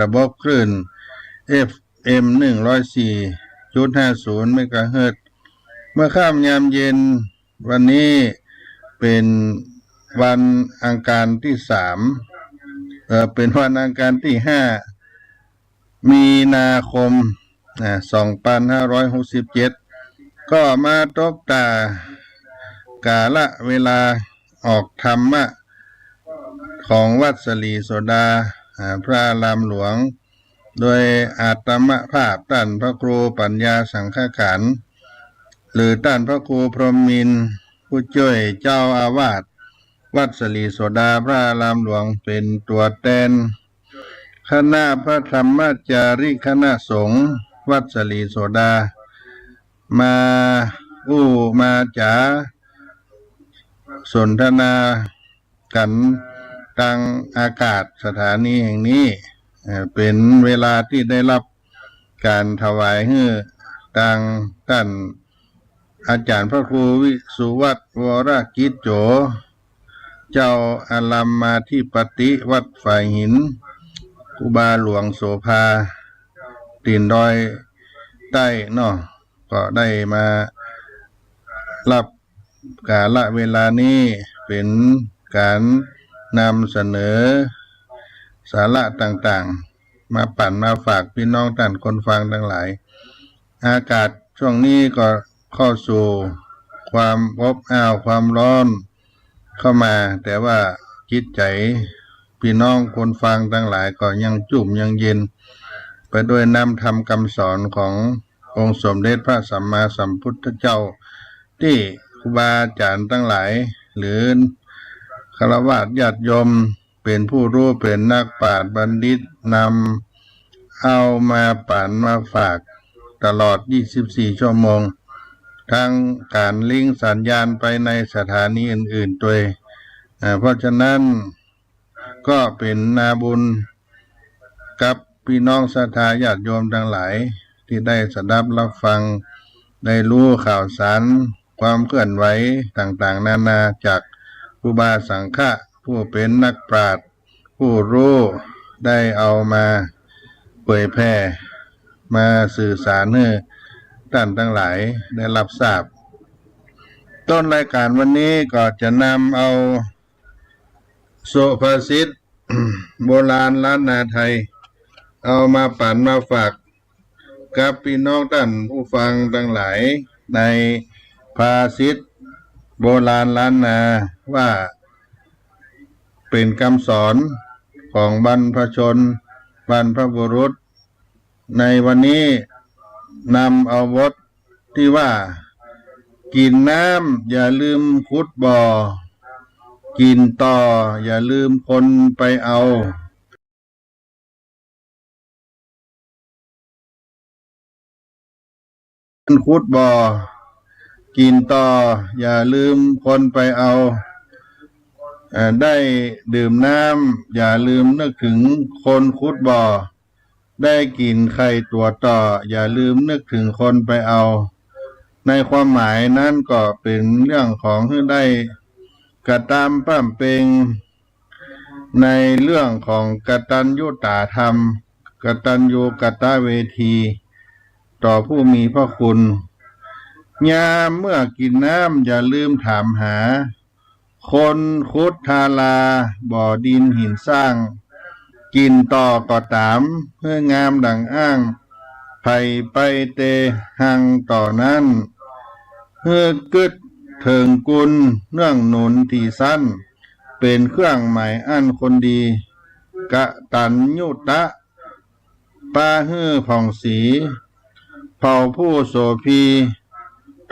ระบบคลื่น FM 104.50 เมกะเฮิรตซ์เมื่อค่ำยามเย็นวันนี้เป็นวันอังคารที่เป็นวันอังคารที่5 มีนาคม2567ก็มาตบตากาละเวลาออกธรรมะของวัดสลีโสดาพระอารามหลวงโดยอาตมภาพท่านพระครูปัญญาสังฆขันธ์หรือท่านพระครูพรหมินทร์ผู้ช่วยเจ้าอาวาสวัดสลีโสดาพระอารามหลวงเป็นตัวแทนคณะพระธรรมจาริกคณะสงฆ์วัดสลีโสดามาจ๋าสนทนากันทางอากาศสถานีแห่งนี้เป็นเวลาที่ได้รับการถวายให้ทางท่านอาจารย์พระครูวิสุวัตรวรกิจโจเจ้าอารัมมาธิปติวัดฝ่ายหินครูบาหลวงโสภาตีนดอยใต้เนาะก็ได้มารับกาละเวลานี้เป็นการนำเสนอสาระต่างๆมาปั่นมาฝากพี่น้องท่านคนฟังทั้งหลายอากาศช่วงนี้ก็เข้าสู่ความอบอ้าวความร้อนเข้ามาแต่ว่าจิตใจพี่น้องคนฟังทั้งหลายก็ยังจุ่มยังเย็นไปด้วยน้ำธรรมคำสอนขององค์สมเด็จพระสัมมาสัมพุทธเจ้าที่ครูบาอาจารย์ทั้งหลายหรือฆราวาสญาติโยมเป็นผู้รู้เป็นนักปราชญ์บัณฑิตนำเอามาปั่นมาฝากตลอด24ชั่วโมงทั้งการลิงก์สัญญาณไปในสถานีอื่นๆด้วยเพราะฉะนั้นก็เป็นนาบุญกับพี่น้องศรัทธาญาติโยมทั้งหลายที่ได้สดับรับฟังได้รู้ข่าวสารความเคลื่อนไหวต่างๆนานาจากครูบาสังฆะผู้เป็นนักปราชญ์ผู้รู้ได้เอามาเผยแพร่มาสื่อสารให้ท่านทั้งหลายได้รับทราบต้นรายการวันนี้ก็จะนำเอาสุภาษิต โบราณล้านนาไทยเอามาปั่นมาฝากกับพี่น้องท่านผู้ฟังทั้งหลายในภาษิตโบราณล้านนาว่าเป็นคำสอนของบรรพชนบรรพบุรุษในวันนี้นำเอาบทที่ว่ากินน้ำอย่าลืมขุดบ่อกินต่ออย่าลืมคนไปเอาขุดบ่อกินต่ออย่าลืมคนไปเอาได้ดื่มน้ำอย่าลืมนึกถึงคนขุดบ่อได้กินไข่ตัวต่ออย่าลืมนึกถึงคนไปเอาในความหมายนั้นก็เป็นเรื่องของที่ได้กระทำปั้มเปงในเรื่องของกตัญญูตธรรมกตัญญูกตเวทีต่อผู้มีพระคุณยามเมื่อกินน้ำอย่าลืมถามหาคนขุดทาราบ่อดินหินสร้างกินต่อก็ตามเพื่องามดังอ้างไผ่ไปเตหังต่อนั้นเพื่อกึดเถิงกุลเนื่องหนุนที่สั้นเป็นเครื่องหมายอันคนดีกะตัญญูตะป้าฮื้อผ่องสีเผ่าผู้โสภี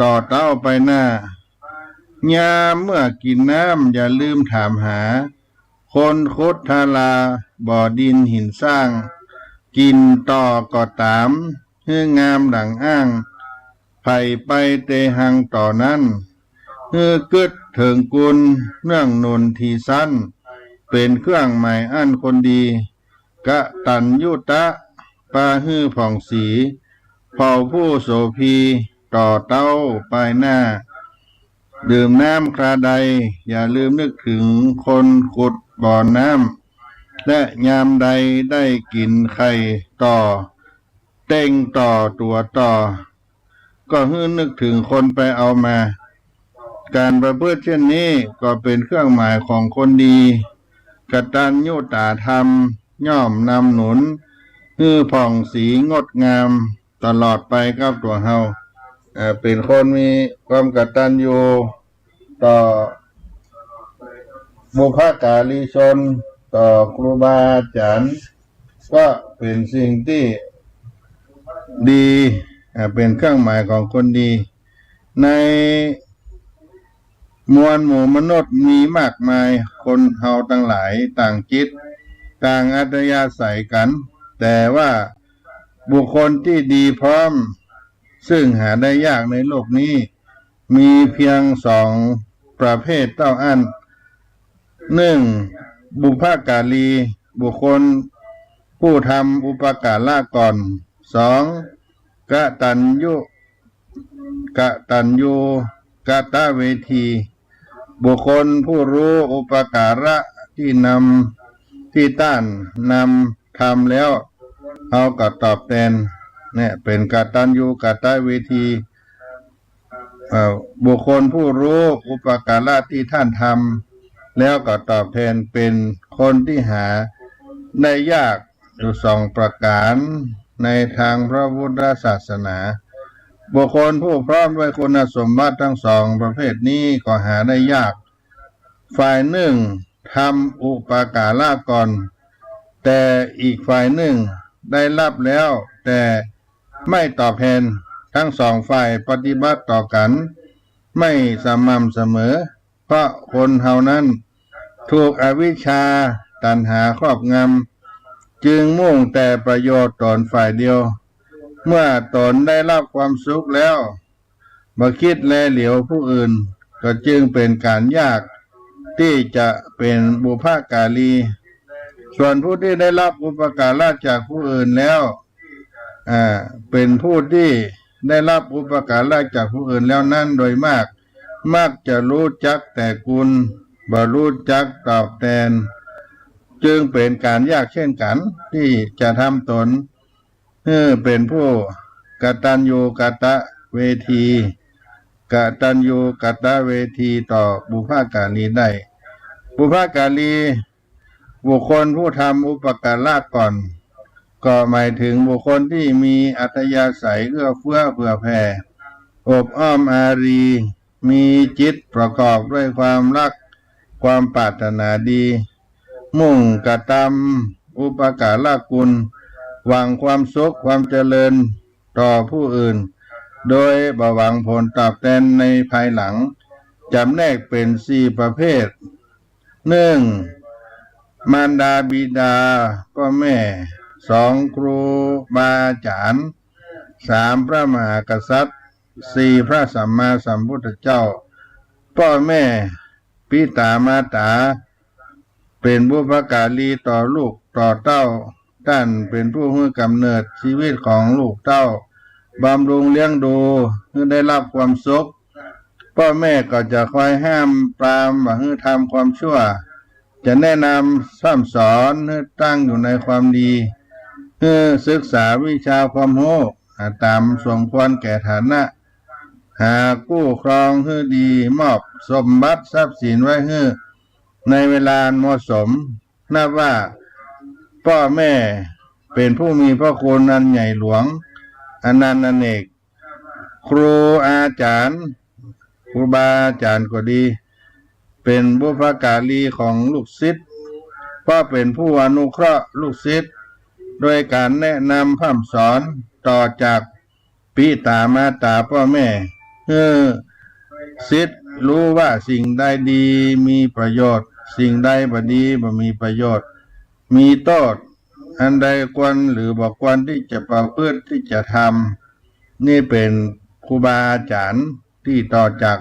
ต่อเต้าไปหน้ายามเมื่อกินน้ำอย่าลืมถามหาคนขุดทาราบ่อดินหินสร้างกินต่อก็ตามเพื่องามดังอ้างไผ่ไปเตหังต่อนั้นเพื่อกึดเถิงกุลเนื่องหนุนทีสั้นเป็นเครื่องหมายอันคนดีกะตัญญูตะปาฮื้อผ่องสีเผ่าผู้โสภีต่อเต้าไปหน้าดื่มน้ำคราใดอย่าลืมนึกถึงคนขุดบ่อน้ และยามใดได้กินไข่ต่อเต่งต่อตัวต่อก็ฮึนึกถึงคนไปเอามา การประพฤติเช่นนี้ก็เป็นเครื่องหมายของคนดีกตัญญูตธรรมย่อมนำหนุนฮือผ่องสีงดงามตลอดไปกับตัวเฮาเป็นคนมีความกตัญญูต่อบุพการีชนต่อครูบาอาจารย์ก็เป็นสิ่งที่ดีเป็นเครื่องหมายของคนดีในมวลหมู่มนุษย์มีมากมายคนเฮาทั้งหลายต่างจิตต่างอัธยาศัยกันแต่ว่าบุคคลที่ดีพร้อมซึ่งหาได้ยากในโลกนี้มีเพียงสองประเภทเท่านั้นหนึ่งบุพการีบุคคลผู้ทำอุปการะก่อนสองกตัญญูกตเวทีบุคคลผู้รู้อุปการะที่ต้านนำทำแล้วเอาก็ตอบแทนเนี่ยเป็นกตัญญูกตเวทีบุคคลผู้รู้อุปการะที่ท่านทำแล้วก็ตอบแทนเป็นคนที่หาได้ยากอยู่สองประการในทางพระพุทธศาสนาบุคคลผู้พร้อมด้วยคุณสมบัติทั้งสองประเภทนี้ก็หาได้ยากฝ่ายหนึ่งทำอุปการะก่อนแต่อีกฝ่ายหนึ่งได้รับแล้วแต่ไม่ตอบแทนทั้งสองฝ่ายปฏิบัติต่อกันไม่สม่ำเสมอเพราะคนเฮานั้นถูกอวิชชาตัณหาครอบงำจึงมุ่งแต่ประโยชน์ตนฝ่ายเดียวเมื่อตนได้รับความสุขแล้วบ่คิดแลเหลียวผู้อื่นก็จึงเป็นการยากที่จะเป็นบุพการีส่วนผู้ที่ได้รับอุปการะจากผู้อื่นแล้วเป็นผู้ที่ได้รับอุปการะจากผู้อื่นแล้วนั่นโดยมักจะรู้จักแต่คุณบ่รู้จักตอบแทนจึงเป็นการยากเช่นกันที่จะทำตนเป็นผู้กตัญญูกตเวทีกตัญญูกตเวทีต่อบุพการีได้บุพการีบุคคลผู้ทำอุปการะก่อนก็หมายถึงบุคคลที่มีอัธยาศัยเอื้อเฟื้อเผื่อแผ่อบอ้อมอารีมีจิตประกอบด้วยความรักความปรารถนาดีมุ่งกระทำอุปการะคุณหวังความสุขความเจริญต่อผู้อื่นโดยบ่หวังผลตอบแทนในภายหลังจำแนกเป็น4ประเภทหนึ่งมารดาบิดาพ่อแม่สองครูบาอาจารย์สามพระมหากษัตริย์สี่พระสัมมาสัมพุทธเจ้าพ่อแม่ปิตามาตาเป็นบุพการีต่อลูกต่อเต้าท่านเป็นผู้ให้กำเนิดชีวิตของลูกเต้าบำรุงเลี้ยงดูเพื่อได้รับความสุขพ่อแม่ก็จะคอยห้ามปรามว่าให้ทำความชั่วจะแนะนำสั่งสอนให้ตั้งอยู่ในความดีให้ศึกษาวิชาความรู้ตามสมควรแก่ฐานะหากู้ครองให้ดีมอบสมบัติทรัพย์สินไว้ให้ในเวลาเหมาะสมนับว่าพ่อแม่เป็นผู้มีพระคุณอันใหญ่หลวงอนันต์อเนกครูอาจารย์ครูบาอาจารย์ก็ดีเป็นบุพการีของลูกศิษย์เพราะเป็นผู้อนุเคราะห์ลูกศิษย์โดยการแนะนำพร่ำสอนต่อจากปิตามารดาพ่อแม่ศิษย์รู้ว่าสิ่งใดดีมีประโยชน์สิ่งใดบ่ดีบ่มีประโยชน์มีโทษอันใดควรหรือบ่ควรที่จะประพฤติที่จะทำนี่เป็นครูบาอาจารย์ที่ต่อจาก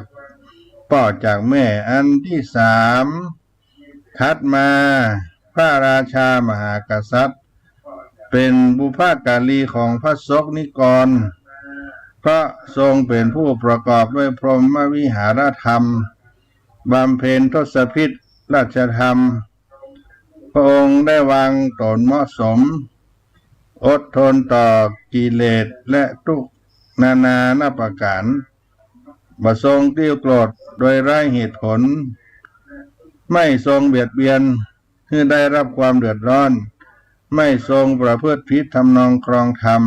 พ่อจากแม่อันที่สามถัดมาพระราชามหากษัตริย์เป็นบุพการีของพระศกนิกรเพราะทรงเป็นผู้ประกอบด้วยพรหมวิหารธรรมบำเพ็ญทศพิธราชธรรม พระองค์ได้วางตนเหมาะสมอดทนต่อกิเลสและทุกข์นานานาประการบ่ทรงติ้วโกรธโดยไร้เหตุผลไม่ทรงเบียดเบียนให้ได้รับความเดือดร้อนไม่ทรงประพฤติผิดทำนองครองธรรม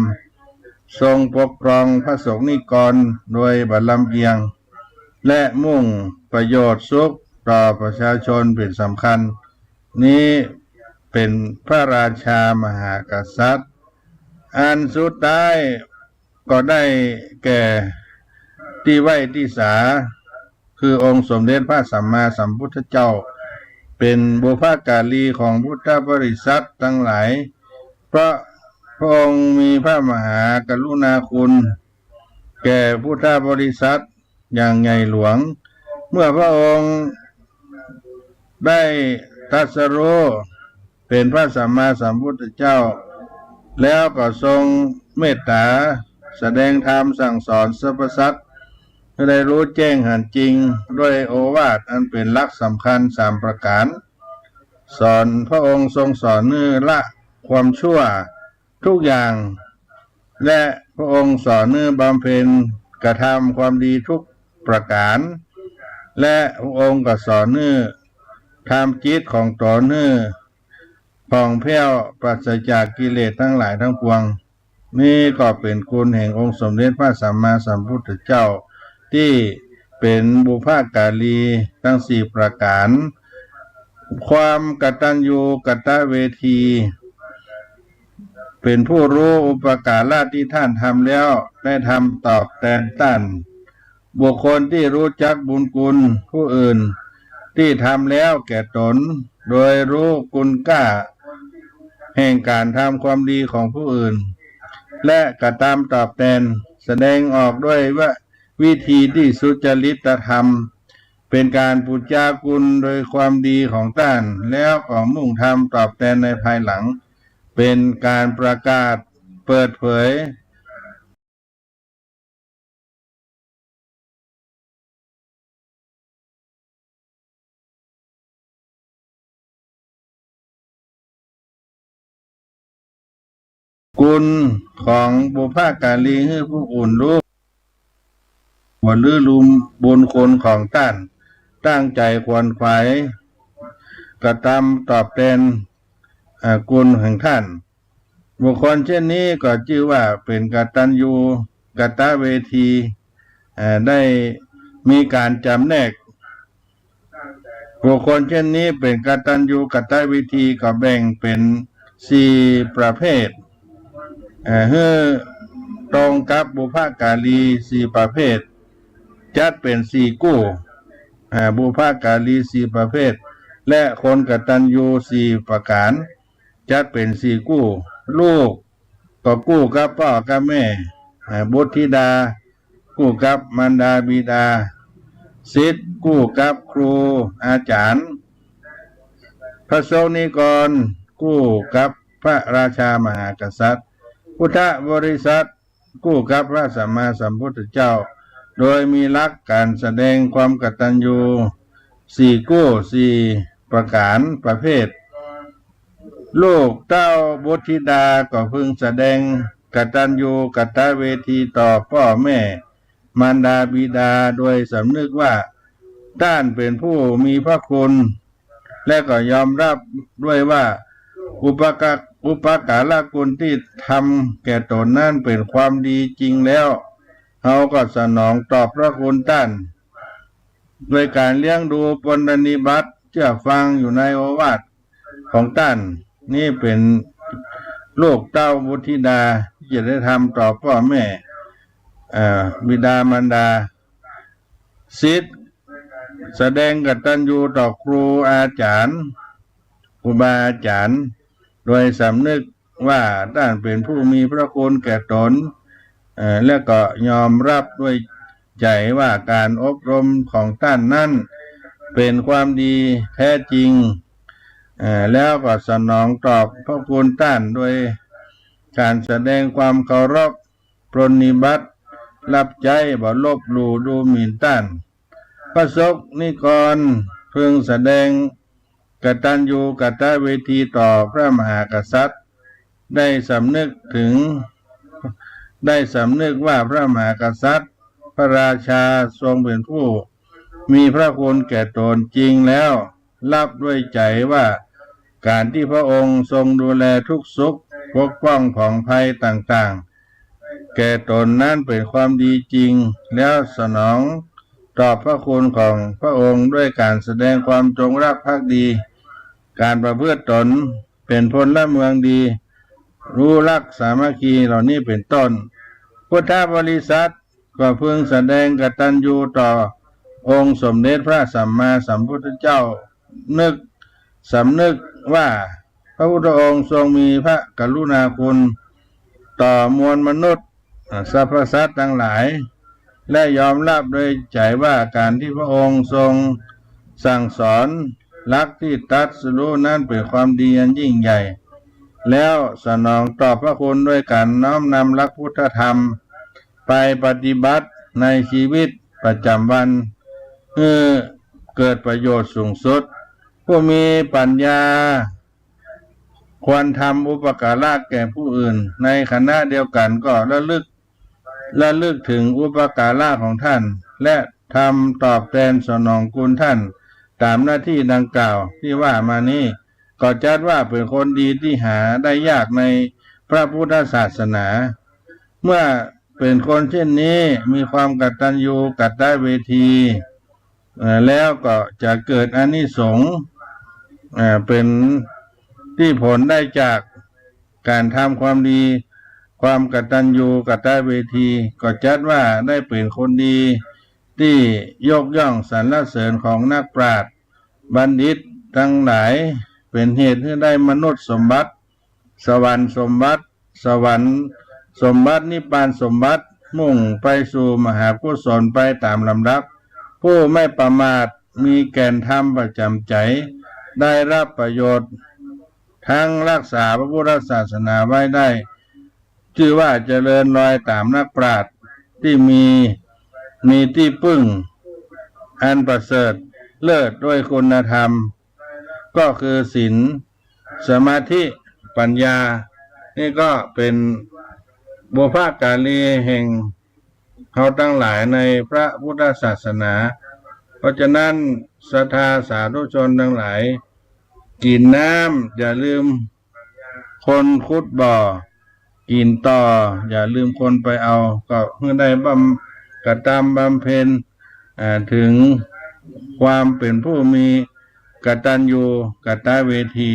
ทรงปกครองพระสงฆ์นิกรโดยบัดลำเอียงและมุ่งประโยชน์สุขต่อประชาชนเป็นสำคัญนี้เป็นพระราชามหากษัตริย์อันสุดท้ายก็ได้แก่ที่ไหวที่สาคือองค์สมเด็จพระสัมมาสัมพุทธเจ้าเป็นบุพการีของพุทธบริษัททั้งหลายเพราะพระองค์มีพระมหากรุณาคุณแก่พุทธบริษัทอย่างใหญ่หลวงเมื่อพระองค์ได้ตรัสรู้เป็นพระสัมมาสัมพุทธเจ้าแล้วก็ทรงเมตตาแสดงธรรมสั่งสอนสรรพสัตว์ให้ได้รู้แจ้งเห็นจริงด้วยโอวาทอันเป็นหลักสำคัญ3ประการสอนพระองค์ทรงสอนให้ละความชั่วทุกอย่างและพระองค์สอนให้บำเพ็ญกระทำความดีทุกประการและพระองค์ก็สอนให้ทำจิตของตนให้ผ่องแผ้วปราศจากกิเลสทั้งหลายทั้งปวงนี่ก็เป็นคุณแห่งองค์สมเด็จพระสัมมาสัมพุทธเจ้าที่เป็นบุพการีทั้ง4ประการความกตัญญูกตเวทีเป็นผู้รู้อุปการะที่ท่านทำแล้วได้ทำตอบแทนท่านบุคคลที่รู้จักบุญคุณผู้อื่นที่ทำแล้วแก่ตนโดยรู้คุณค่าแห่งการทำความดีของผู้อื่นและกระทำตอบแทนแสดงออกด้วยว่าวิธีที่สุจริตธรรมเป็นการปูชาคุณโดยความดีของท่านแล้วก็มุ่งทำตอบแทนในภายหลังเป็นการประกาศเปิดเผยคุณของบุพการีให้ผู้อื่นรู้ว่าลือลุมบุญคุณของท่านตั้งใจควรขวายกระทำตอบแทนคุณแห่งท่านบุคคลเช่นนี้ก็ชื่อว่าเป็นกตัญญูกตเวทีได้มีการจำแนกบุคคลเช่นนี้เป็นกตัญญูกตเวทีก็แบ่งเป็น4ประเภทตรงกับบุพการี4ประเภทจัดเป็น4กู้บุพการี4ประเภทและคนกตัญญู4ประการจัดเป็น4กู้ลูกก็กู้กับพ่อกับแม่บุตรธิดากู้กับมารดาบิดาศิษย์กู้กับครูอาจารย์พระสงฆ์นิกรกู้กับพระราชามหากษัตริย์พุทธบริษัทกู้กับพระสัมมาสัมพุทธเจ้าโดยมีหลักการแสดงความกตัญญู4กู้4ประการประเภทลูกเต้าบุตรธิดาก็พึงแสดงกตัญญูกตเวทีต่อพ่อแม่มารดาบิดาโดยสำนึกว่าท่านเป็นผู้มีพระคุณและก็ยอมรับด้วยว่าอุปการะคุณที่ทำแก่ตนนั้นเป็นความดีจริงแล้วเขาก็สนองตอบพระคุณท่านโดยการเลี้ยงดูปรนนิบัติเชื่อฟังอยู่ในโอวาทของท่านนี่เป็นลูกเต้าบุตรธิดาที่จะได้ทำต่อพ่อแม่บิดามารดาศิษย์แสดงกตัญญูต่อครูอาจารย์ครูบาอาจารย์โดยสำนึกว่าท่านเป็นผู้มีพระคุณแก่ตนและก็ยอมรับด้วยใจว่าการอบรมของท่านนั้นเป็นความดีแท้จริงแล้วก็สนองตอบพระคุณท่านโดยการแสดงความเคารพปรนนิบัติรับใจบ่ลบหลู่ดูหมิ่นท่านพระสงฆ์นิกรพึงแสดงก กตัญญูกตเวทีต่อพระมหากษัตริย์ได้สำนึกว่าพระมหากษัตริย์พระราชาทรงเป็นผู้มีพระคุณแก่ตนจริงแล้วรับด้วยใจว่าการที่พระองค์ทรงดูแลทุกสุขปกป้องของภัยต่างๆแก่ตนนั้นเป็นความดีจริงแล้วสนองตอบพระคุณของพระองค์ด้วยการแสดงความจงรักภักดีการประพฤติตนเป็นพลเมืองดีรู้รักสามัคคีเหล่านี้เป็นต้นพุทธบริษัทก็พึงแสดงกตัญญูต่อองค์สมเด็จพระสัมมาสัมพุทธเจ้าสำนึกว่าพระพุทธองค์ทรงมีพระกรุณาคุณต่อมวลมนุษย์สรรพสัตว์ทั้งหลายและยอมรับโดยใจว่าการที่พระองค์ทรงสั่งสอนหลักที่ตรัสรู้นั้นเป็นความดีอันยิ่งใหญ่แล้วสนองตอบพระคุณด้วยการน้อมนำหลักพุทธธรรมไปปฏิบัติในชีวิตประจำวันเพื่อเกิดประโยชน์สูงสุดผู้มีปัญญาควรทำอุปการะแก่ผู้อื่นในขณะเดียวกันก็ระลึกถึงอุปการะของท่านและทำตอบแทนสนองคุณท่านตามหน้าที่ดังกล่าวที่ว่ามานี้ก็จัดว่าเป็นคนดีที่หาได้ยากในพระพุทธศาสนาเมื่อเป็นคนเช่นนี้มีความกตัญญูกตเวทีแล้วก็จะเกิดอานิสงส์เป็นที่ผลได้จากการทำความดีความกตัญญูกตเวทีก็จัดว่าได้เป็นคนดีที่ยกย่องสรรเสริญของนักปราชญ์บัณฑิตทั้งหลายเป็นเหตุให้ได้มนุษย์สมบัติสวรรค์สมบัตินิพพานสมบัติมุ่งไปสู่มหากุศลไปตามลำดับผู้ไม่ประมาทมีแก่นธรรมประจำใจได้รับประโยชน์ทั้งรักษาพระพุทธศาสนาไว้ได้ชื่อว่าเจริญรอยตามนักปราชญ์ที่มีที่พึ่งอันประเสริฐเลิศด้วยคุณธรรมก็คือศีลสมาธิปัญญานี่ก็เป็นบุพการีแห่งเขาทั้งหลายในพระพุทธศาสนาเพราะฉะนั้นศรัทธาสาธุชนทั้งหลายกินน้ำอย่าลืมคนขุดบ่อกินต่ออย่าลืมคนไปเอาก็เพื่อได้กระทำบำเพ็ญถึงความเป็นผู้มีกตัญญูกตเวที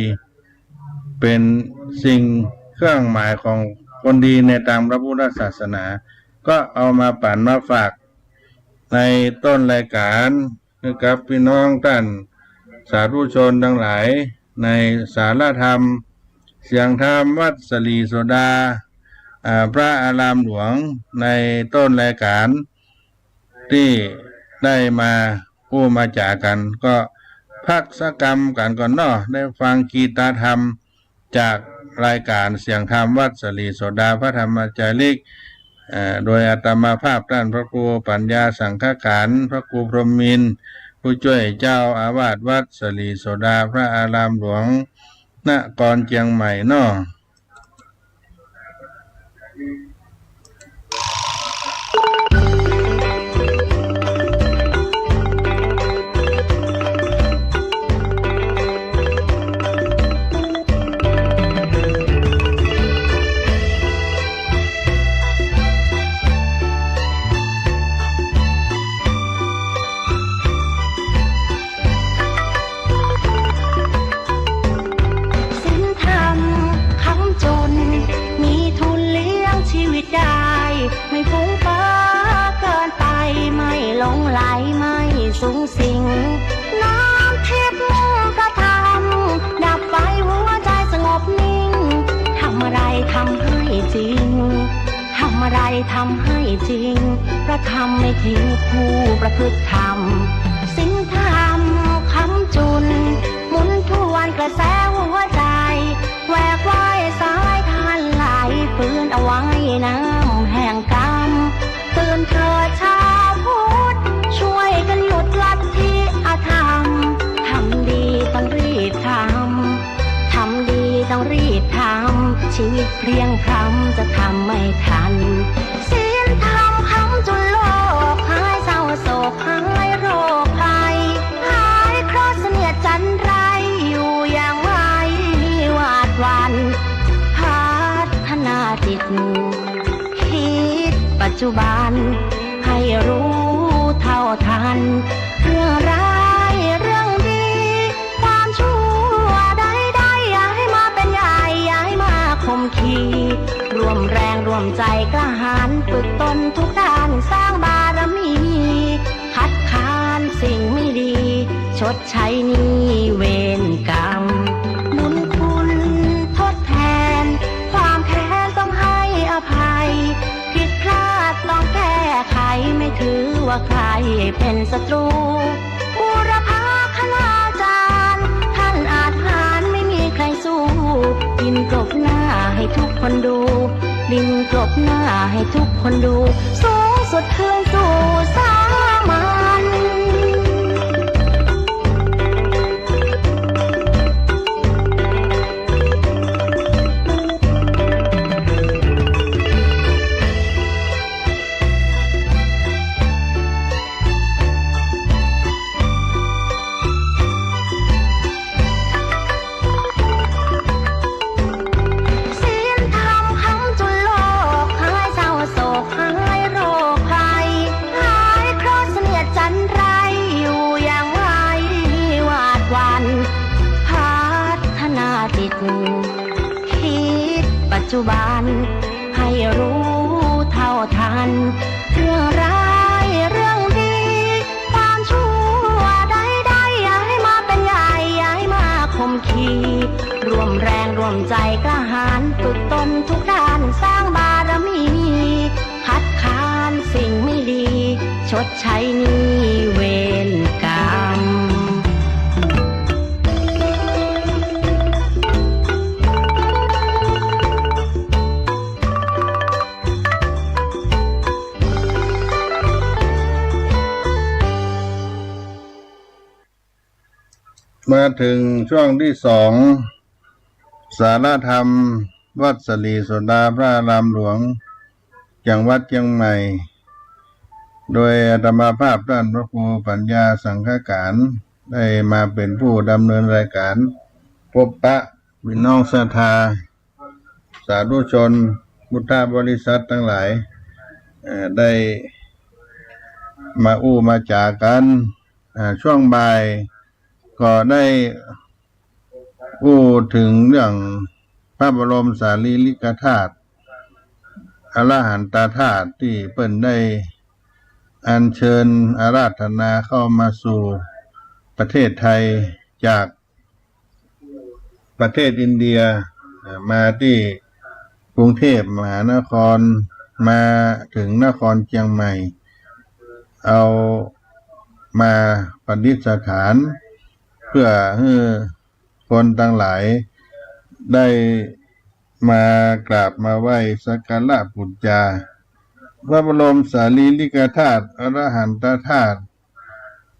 เป็นสิ่งเครื่องหมายของคนดีในตามพระพุทธศาสนาก็เอามาปั่นมาฝากในต้นรายการกับพี่น้องท่านสาธุชนทั้งหลายในสารธรรมเสียงธรรมวัดสลีโสดาพระอารามหลวงในต้นรายการที่ได้มาผู้มาจากกันก็พักสักกรรมกันก่อนเนาะได้ฟังกีตาธรรมจากรายการเสียงธรรมวัดสลีโสดาพระธรรมจาริกโดยอาตมาภาพท่านพระครูปัญญาสังฆขารพระครูพรหมินทร์ผู้ช่วยเจ้าอาวาสวัดสลีโสดาพระอารามหลวงนครเชียงใหม่เนาะ ทำให้จริงพระธรรมไม่ทิ้งผู้ประพฤติธรรมศีลธรรมคำจุนหมุนทวนกระแสหัวใจแหวกว่ายสายทานไหลฟื้นเอาไว้น้ำแห่งกรรมตื่นเถิดชาวพุทธช่วยกันหยุดลัทธิอธรรมทำดีต้องรีบท รีบทำชีวิตเพรียงพร้ำจะทำไม่ทันศีลธรรมค้ำจนโลกหายเศร้าโศกหายโรคภัยหายเคราะห์เสนียดจันไรอยู่อย่างไม่หวาดหวั่นพัฒนาจิตคิดปัจจุบันให้รู้เท่าทันเรื่องร้ายเรื่องดีความชั่วใดๆอย่าให้มาเป็นใหญ่อย่าให้มาคมขีรวมแรงรวมใจกล้าหาญฝึกตนทุกด้านสร้างบารมีคัดค้านสิ่งไม่ดีชดใช้หนี้เวรกรรมบุญคุณทดแทนความแค้นต้องให้อภัยผิดพลาดต้องแก้ไขไม่ถือว่าใครเป็นศัตรูบูรพาคณาจารย์ท่านอาจหาญไม่มีใครสู้ดินกลบหน้าให้ทุกคนดูดินกลบหน้าให้ทุกคนดูสูงสุดคืนสู่สามัญปัจจุบันให้รู้เท่าทันเรื่องร้ายเรื่องดีความชั่วใดๆอย่าให้มาเป็นใหญ่อย่าให้มาคมขีรวมแรงรวมใจกล้าหาญฝึกตนทุกด้านสร้างบารมีคัดค้านสิ่งไม่ดีชดใช้หนี้เวรกรรมมาถึงช่วงที่สองสาระธรรมวัดสลีโสดาพระอารามหลวงจังหวัดเชียงใหม่โดยอาตมาภาพท่านพระครูปัญญาสังฆการได้มาเป็นผู้ดำเนินรายการพบปะพี่น้องศรัทธาสาธุชนพุทธบริษัททั้งหลายได้มามาจากันช่วงบ่ายก็ได้ถึงเรื่องพระบรมสารีริกธาตุอรหันตธาตุที่เปิ้นได้อัญเชิญอาราธนาเข้ามาสู่ประเทศไทยจากประเทศอินเดียมาที่กรุงเทพมหานครมาถึงนครเชียงใหม่เอามาประดิษฐานเพื่อให้คนทั้งหลายได้มากราบมาไหว้สักการะบูชาพระบรมสารีริกธาตุอรหันตธาตุ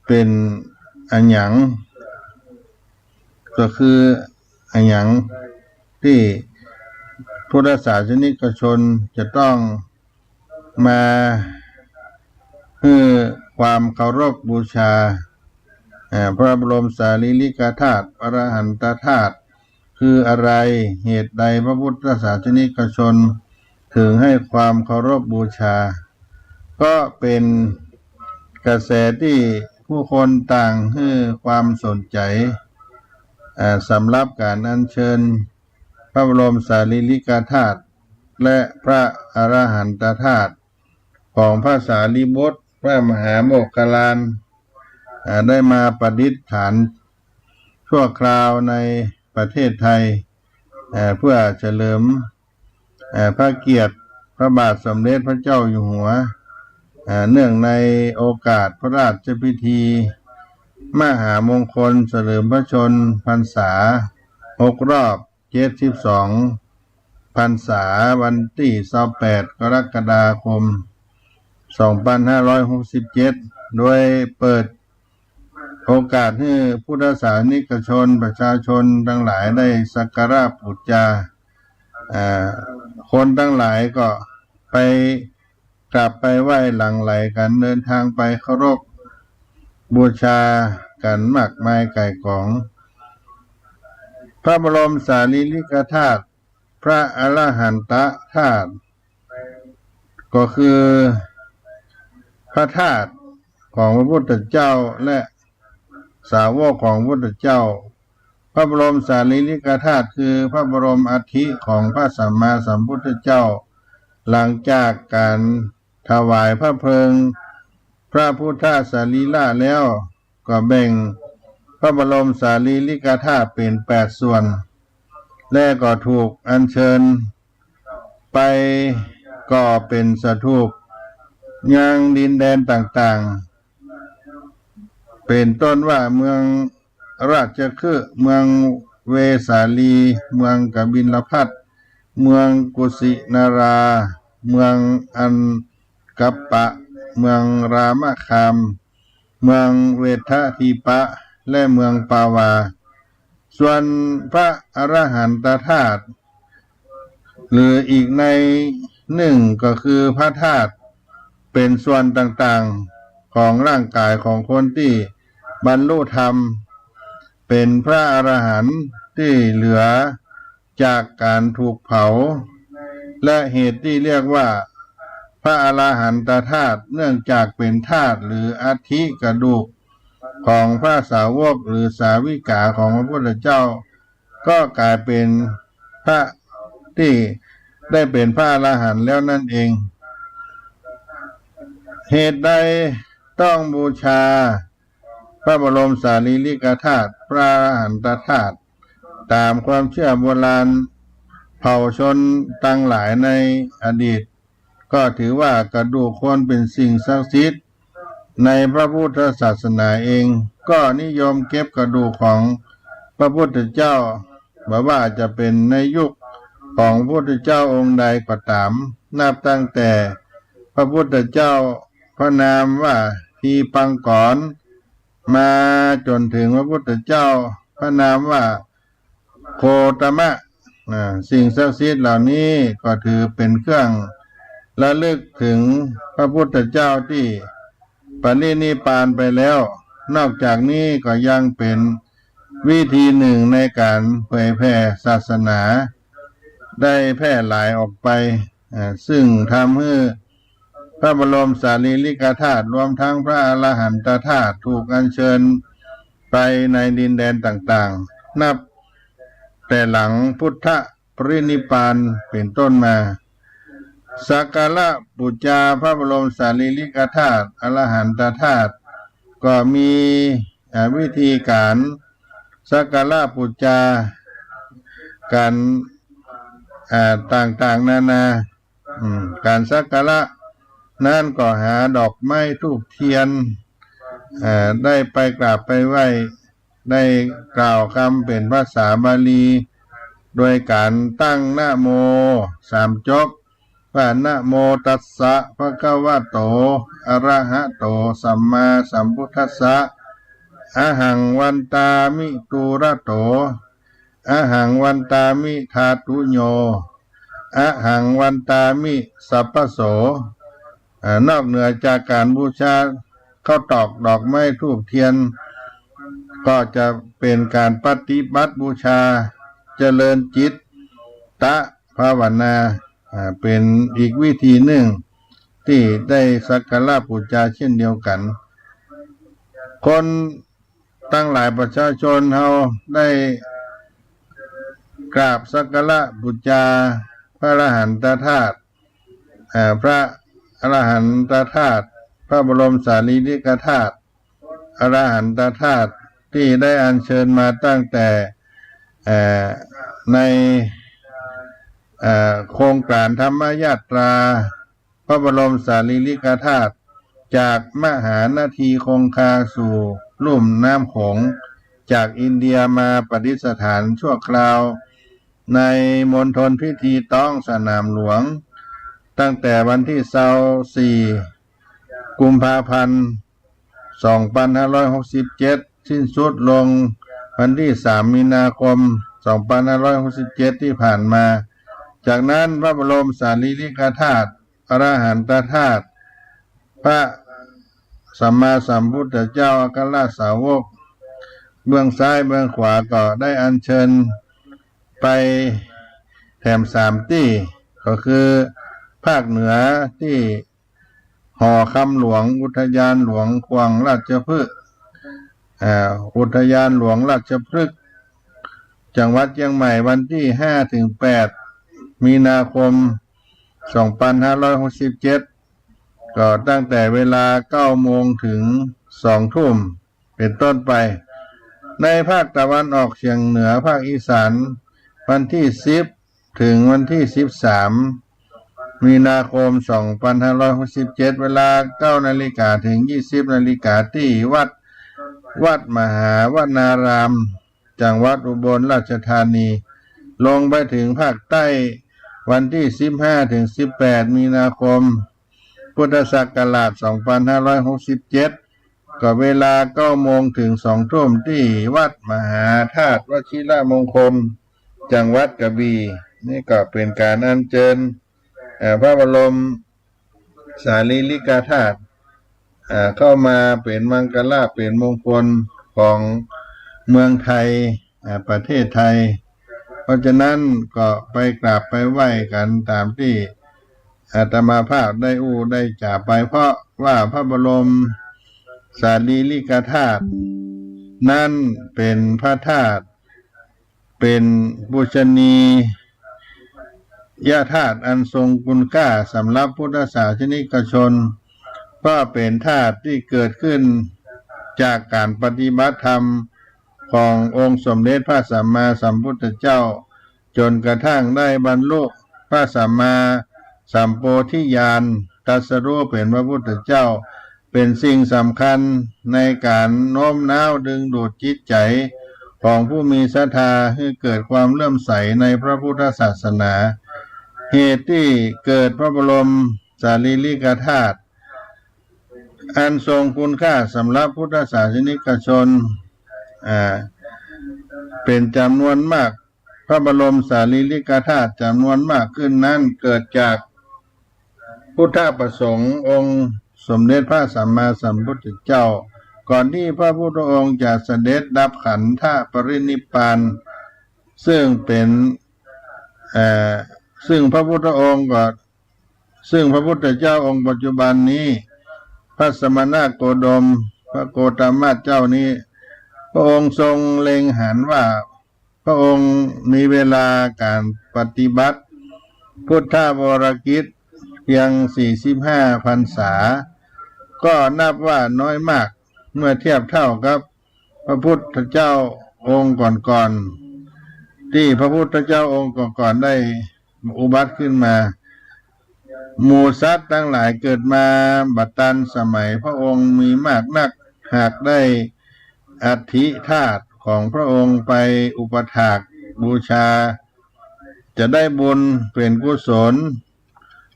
เป็นอันหยังก็คืออันหยังที่พุทธศาสนิกชนจะต้องมาให้ความเคารพบูชาพระบรมสารีริกธาตุอรหันตธาตุคืออะไรเหตุใดพระพุทธศาสนิกชนถึงให้ความเคารพบูชาก็เป็นกระแสที่ผู้คนต่างให้ความสนใจสำหรับการอัญเชิญพระบรมสารีริกธาตุและพระอรหันตธาตุของพระสารีบุตรพระมหาโมคคัลลานได้มาประดิษฐานชั่วคราวในประเทศไทยเพื่อเฉลิมพระเกียรติพระบาทสมเด็จพระเจ้าอยู่หัวเนื่องในโอกาสพระราชพิธีมหามงคลเฉลิมพระชนพรรษา6 รอบ72 พรรษาวันที่28 กรกฎาคม 2567 โดยเปิด โอกาสให้พุทธศาสนิกชนประชาชนทั้งหลายได้สักการะบูชาคนทั้งหลายก็ไปกราบไปไหว้หลั่งไหลกันเดินทางไปเคารพบูชากันมากมายไก่กองพระบรมสารีริกธาตุพระอรหันตธาตุก็คือพระธาตุของพระพุทธเจ้าและสาวกของพระพุทธเจ้าพระบรมสารีริกธาตุคือพระบรมอัฐิของพระสัมมาสัมพุทธเจ้าหลังจากการถวายพระเพลิงพระพุทธสรีระแล้วก็แบ่งพระบรมสารีริกธาตุเป็น8ส่วนและก็ถูกอัญเชิญไปก่อเป็นสถูปยังดินแดนต่างๆเป็นต้นว่าเมืองราชคฤห์เมืองเวสาลีเมืองกบิลพัสดุเมืองกุสินาราเมืองอันกัปปะเมืองรามคามเมืองเวททีปะและเมืองปาวาส่วนพระอรหันตธาตุหรืออีกในหนึ่งก็คือพระธาตุเป็นส่วนต่างๆของร่างกายของคนที่บรรลุธรรมเป็นพระอรหันต์ที่เหลือจากการถูกเผาและเหตุที่เรียกว่าพระอรหันตธาตุเนื่องจากเป็นธาตุหรืออัฐิกระดูกของพระสาวกหรือสาวิกาของพระพุทธเจ้าก็กลายเป็นพระที่ได้เป็นพระอรหันต์แล้วนั่นเองเหตุใดต้องบูชาพระบรมสารีริกธาตุพระอรหันตธาตุตามความเชื่อโบราณเผ่าชนตั้งหลายในอดีตก็ถือว่ากระดูกคนเป็นสิ่งศักดิ์สิทธิ์ในพระพุทธศาสนาเองก็นิยมเก็บกระดูกของพระพุทธเจ้าว่าจะเป็นในยุคของพระพุทธเจ้าองค์ใดก็ตามนับตั้งแต่พระพุทธเจ้าพระนามว่าทีปังกรมาจนถึงพระพุทธเจ้าพระนามว่าโคตมะสิ่งศักดิ์สิทธิ์เหล่านี้ก็ถือเป็นเครื่องระลึกถึงพระพุทธเจ้าที่ปรินิพพานไปแล้วนอกจากนี้ก็ยังเป็นวิธีหนึ่งในการเผยแผ่ศาสนาได้แพร่หลายออกไปซึ่งทำให้พระบรมสารีริกธาตุรวมทั้งพระอรหันตธาตุถูกอัญเชิญไปในดินแดนต่างๆนับแต่หลังพุทธปรินิพพานเป็นต้นมาสักการะบูชาพระบรมสารีริกธาตุอรหันตธาตุก็มีวิธีการสักการะบูชาการต่างๆนานาการสักการะนั่นก็หาดอกไม้ธูปเทียนได้ไปกราบไปไหว้ได้กล่าวคำเป็นภาษาบาลีโดยการตั้งนะโม3 จบว่านะโมตัสสะภะคะวะโตอะระหะโตสัมมาสัมพุทธัสสะอะหังวันตามิตูระโตอะหังวันตามิธาตุโยอะหังวันตามิสัพพโสนอกเหนือจากการบูชาข้าวตอกดอกไม้ธูปเทียนก็จะเป็นการปฏิบัติบูชาเจริญจิตตะภาวนาเป็นอีกวิธีหนึ่งที่ได้สักการะบูชาเช่นเดียวกันคนตั้งหลายประชาชนเฮาได้กราบสักการะบูชาพระอรหันตธาตุพระอรหันตธาตุพระบรมสารีริกธาตุอรหันตธาตุที่ได้อัญเชิญมาตั้งแต่ในโครงการธรรมยาตราพระบรมสารีริกธาตุจากมหานาทีคงคาสู่ลุ่มน้ำโขงจากอินเดียมาประดิษฐานชั่วคราวในมณฑลพิธีต้องสนามหลวงตั้งแต่วันที่24 กุมภาพันธ์ 2567 สิ้นสุดลงวันที่3 มีนาคม 2567 ที่ผ่านมาจากนั้นพระบรมสารีริกธาตุอรหันตธาตุพระสัมมาสัมพุทธเจ้าอัครสาวกเบื้องซ้ายเบื้องขวาก็ได้อัญเชิญไปแถม3ที่ก็คือภาคเหนือที่หอคำหลวงอุทยานหลวงขวางราชพฤกษ์อุทยานหลวงราชพฤกษ์จังหวัดเชียงใหม่วันที่5 ถึง 8 มีนาคม 2567 ก็ตั้งแต่เวลา 9 โมงถึง 2 ทุ่มเป็นต้นไปในภาคตะวันออกเฉียงเหนือภาคอีสานวันที่10 ถึงวันที่13 มีนาคม 2567 เวลา 9 นาฬิกาถึง 20 นาฬิกาที่วัดมหาวนารามจังหวัดอุบลราชธานีลงไปถึงภาคใต้วันที่15 ถึง 18 มีนาคม พุทธศักราช 2567 ก็เวลา 9 โมงถึง 2 ทุ่มที่วัดมหาธาตุวชิรมงคลจังหวัดกระบี่นี่ก็เป็นการอัญเชิญพระบรมสารีริกธาตุเข้ามาเป็นมังคลาเป็นมงคลของเมืองไทยประเทศไทยเพราะฉะนั้นก็ไปกราบไปไหว้กันตามที่อาตมาภาพได้จ่าไปเพราะว่าพระบรมสารีริกธาตุนั่นเป็นพระธาตุเป็นบูชนียธาตุอันทรงคุณค่าสำหรับพุทธศาสนิกชนก็เป็นธาตุที่เกิดขึ้นจากการปฏิบัติธรรมขององค์สมเด็จพระสัมมาสัมพุทธเจ้าจนกระทั่งได้บรรลุพระสัมมาสัมโพธิญาณตรัสรู้เป็นพระพุทธเจ้าเป็นสิ่งสำคัญในการโน้มน้าวดึงดูดจิตใจของผู้มีศรัทธาให้เกิดความเลื่อมใสในพระพุทธศาสนาเหตุที่เกิดพระบรมสารีริกธาตุอันทรงคุณค่าสำหรับพุทธศาสนิกชนเป็นจำนวนมากพระบรมสารีริกธาตุจำนวนมากขึ้นนั้นเกิดจากพุทธประสงค์องค์สมเด็จพระสัมมาสัมพุทธเจ้าก่อนที่พระพุทธองค์จะเสด็จดับขันธปรินิพพานซึ่งเป็นซึ่งพระพุทธองค์ก็ซึ่งพระพุทธเจ้าองค์ปัจจุบันนี้พระสมณโคดมพระโกตมะเจ้านี้พระองค์ทรงเล็งเห็นว่าพระองค์มีเวลาการปฏิบัติพุทธบรกิจเพียง45 พรรษาก็นับว่าน้อยมากเมื่อเทียบเท่ากับพระพุทธเจ้าองค์ก่อนๆที่พระพุทธเจ้าองค์ก่อนๆได้อุบัติขึ้นมาหมู่สัตว์ทั้งหลายเกิดมาบัดตันสมัยพระองค์มีมากนักหากได้อัฐิธาตุของพระองค์ไปอุปถากบูชาจะได้บุญเป็นกุศล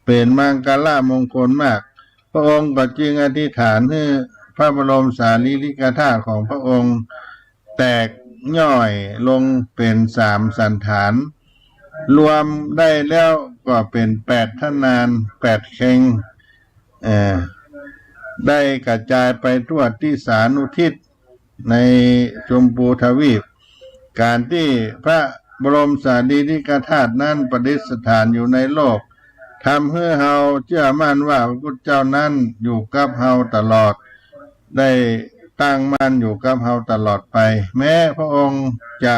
เป็นมังคลามงคลมากพระองค์ก็จึงอธิษฐานให้พระบรมสารีริกธาตุของพระองค์แตกย่อยลงเป็น3 สันฐานรวมได้แล้วก็เป็น8 ทนาน8 เข่งได้กระจายไปทั่วที่สานุทิศในชมพูทวีปการที่พระบรมสารีริกธาตุนั้นประดิษฐานอยู่ในโลกทำให้เฮาเชื่อมั่นว่าพระพุทธเจ้านั้นอยู่กับเฮาตลอดได้ตั้งมั่นอยู่กับเฮาตลอดไปแม้พระองค์จะ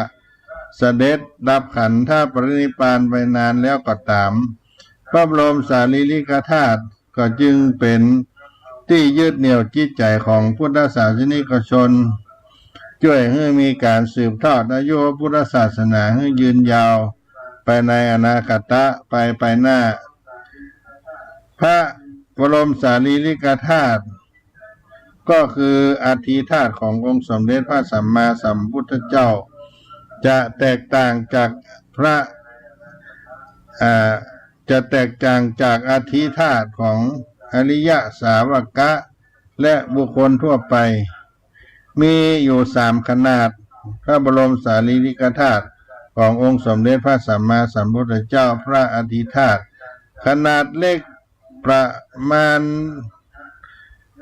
เสด็จดับขันธปรินิพพานไปนานแล้วก็ตามพระบรมสารีริกธาตุก็จึงเป็นที่ยึดเหนี่ยวจิตใจของพุทธศาสนิกชนช่วยให้มีการสืบทอดอายุพุทธศาสนาให้ยืนยาวไปในอนาคตไปหน้าพระบรมสารีริกธาตุก็คืออธิธาตุขององค์สมเด็จพระสัมมาสัมพุทธเจ้าจะแตกต่างจากจะแตกต่างจากอธิธาตุของอริยสาวกะและบุคคลทั่วไป มีอยู่3 ขนาดพระบรมสารีริกธาตุขององค์สมเด็จพระสัมมาสัมพุทธเจ้าพระอธิธาตุขนาดเล็กประมาณ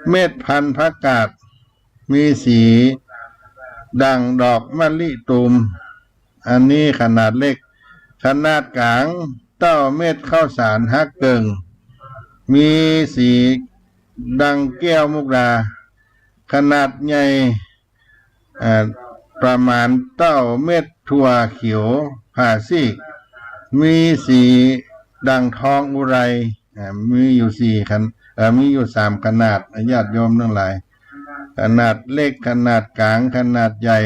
เม็ดพันธุ์ผักกาดมีสีดังดอกมะลิตูมอันนี้ขนาดเล็กขนาดกลางเต้าเม็ดข้าวสารฮักเกิงมีสีดังแก้วมุกดาขนาดใหญ่ประมาณเต้าเม็ดถั่วเขียวผ่าซีกมีสีดังทองอุไรมีอยู่มีอยู่3 ขนาดญาติโยมทั้งหลายขนาดเล็กขนาดกลางขนาดใหญ่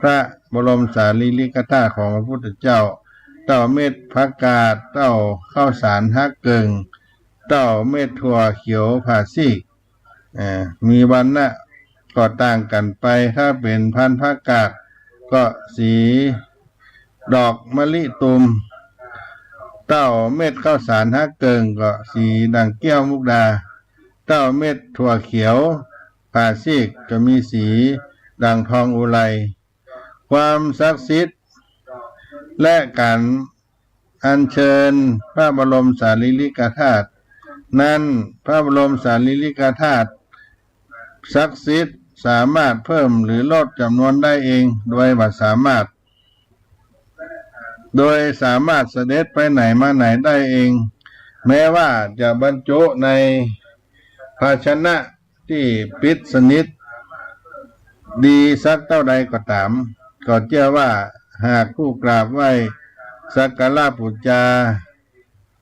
พระบรมสารีริกธาตุของพระพุทธเจ้าเต้าเม็ดผักกาดเต้าข้าวสารฮักเกิงเต้าเม็ดถั่วเขียวผ่าซีกมีวรรณะก็ต่างกันไปถ้าเป็นพันธุ์ผักกาดก็สีดอกมะลิตูมเต้าเม็ดข้าวสารฮักเกิงก็สีดังแก้วมุกดาเต้าเม็ดถั่วเขียวผ่าซีกจะมีสีดังทองอุไรความศักดิ์สิทธิ์และการอัญเชิญพระบรมสารีริกธาตุนั้นพระบรมสารีริกธาตุศักดิ์สิทธิ์สามารถเพิ่มหรือลดจำนวนได้เองโดยสามารถเสด็จไปไหนมาไหนได้เองแม้ว่าจะบรรจุในภาชนะที่ปิดสนิทดีสักเท่าใดก็ตามก็เชื่อว่าหากผู้กราบไหว้สักการะบูชา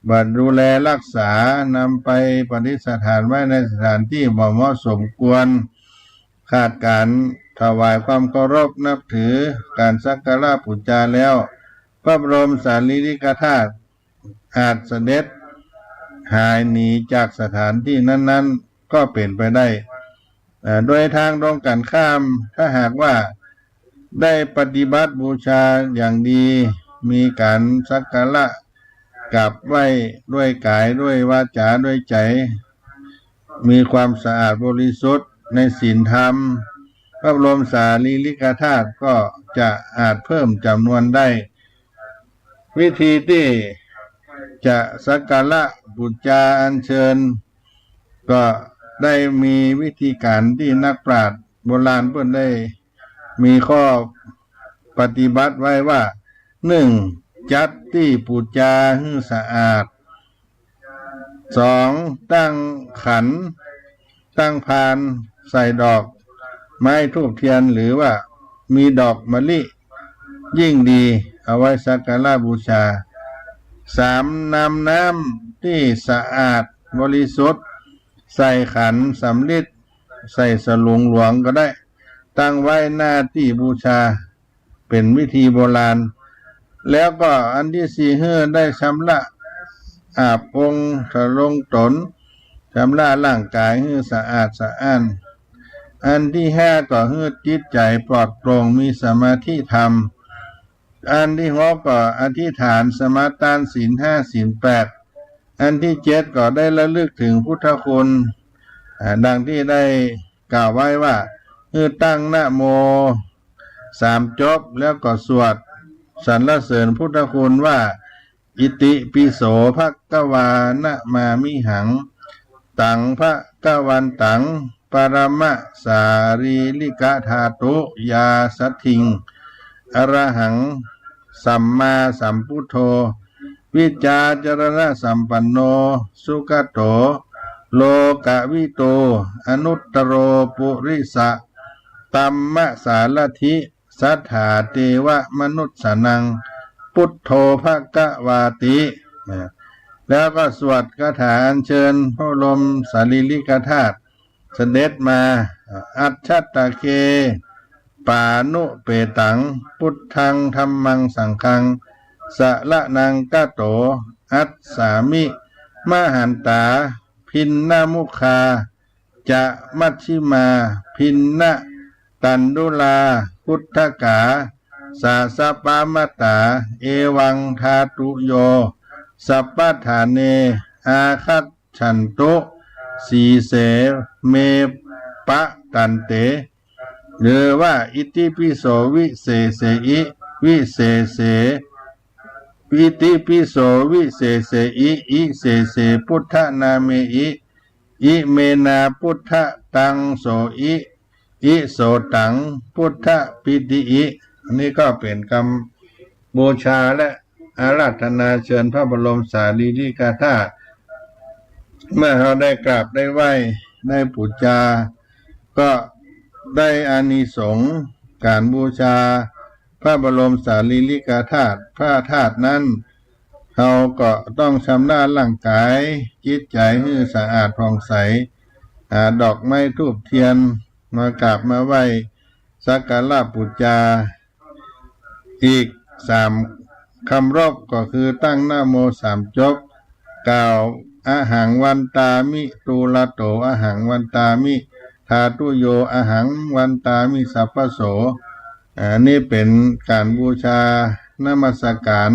บัดดูแลรักษานำไปปฏิสถานไว้ในสถานที่เหมาะสมควรขาดการถวายความเคารพนับถือการสักการะบูชาแล้วพระบรมสารีริกธาตุอาจเสด็จหายหนีจากสถานที่นั้นๆก็เป็นไปได้โดยทางตรงกันข้ามถ้าหากว่าได้ปฏิบัติบูชาอย่างดีมีการสักการะกราบไหว้ด้วยกายด้วยวาจาด้วยใจมีความสะอาดบริสุทธิ์ในศีลธรรมพระบรมสารีริกธาตุก็จะอาจเพิ่มจำนวนได้วิธีที่จะสักการะบูชาอัญเชิญก็ได้มีวิธีการที่นักปราชญ์โบราณเพิ่นได้มีข้อปฏิบัติไว้ว่า1. จัดที่บูชาให้สะอาด 2. ตั้งขันตั้งพานใส่ดอกไม้ธูปเทียนหรือว่ามีดอกมะลิยิ่งดีเอาไว้สักการะบูชา 3. นำน้ำที่สะอาดบริสุทธิ์ใส่ขันสำริดใส่สลุงหลวงก็ได้ตั้งไว้หน้าที่บูชาเป็นวิธีโบราณแล้วก็อันที่4ได้ชำระอาบองค์ทะลงตนชำระร่างกายให้สะอาดสะอ้านอันที่5ก็ให้จิตใจปลอดโปร่งมีสมาธิธรรมอันที่6ก็อธิษฐานสมาทานศีล5ศีล8อันที่7ก็ได้ระลึกถึงพุทธคุณดังที่ได้กล่าวไว้ว่าตั้งนะโม3 จบแล้วก็สวดสรรเสริญพุทธคุณว่าอิติปิโสภควานะมามิหังตังภควันตังปรมะสารีริกธาตุยาสัทถิงอรหังสัมมาสัมพุทโธวิจาจรณสัมปันโนสุขโตโลกวิโตอนุตตโรปุริสะตัมมะสารถิสัทธาเทวมนุษย์สนังพุทโธภควาติแล้วก็สวดคาถาอัญเชิญพระบรมสารีริกธาตุเสด็จมาอัจฉตเคปานุเปตังพุทธังธัมมังสังฆังสะละนังกะโตอัสสามิมหันตาพินนามุคาจะมัชชิมาพินนะตันดุลาพุทธกาสาสปามตาเอวังทาตุโยสัพพฐานเนอาคัตฉันตุสีเสเมปะตันเต หรือว่าอิติปิโสวิเศษอิวิเศษอิติปิโสวิเศษอิอิเศษพุทธนาเมอิเมนาพุทธตังโสอิโสตังพุทธปิติอินี่ก็เป็นคำบูชาและอาราธนาเชิญพระบรมสารีริกธาตุเมื่อเราได้กราบได้ไหว้ได้บูชาก็ได้อานิสงส์การบูชาพระบรมสารีริกธาตุพระธาตุนั้นเราก็ต้องชำระร่างกายจิตใจให้สะอาดผ่องใสดอกไม้ธูปเทียนมากราบมาไหว้สักการะบูชาอีก3 คำรบก็คือตั้งนะโม3 จบกล่าวอะหังวันตามิตูละโตอะหังวันตามิธาตุโยอะหังวันตามิสัพพโสนี่เป็นการบูชานมัสการ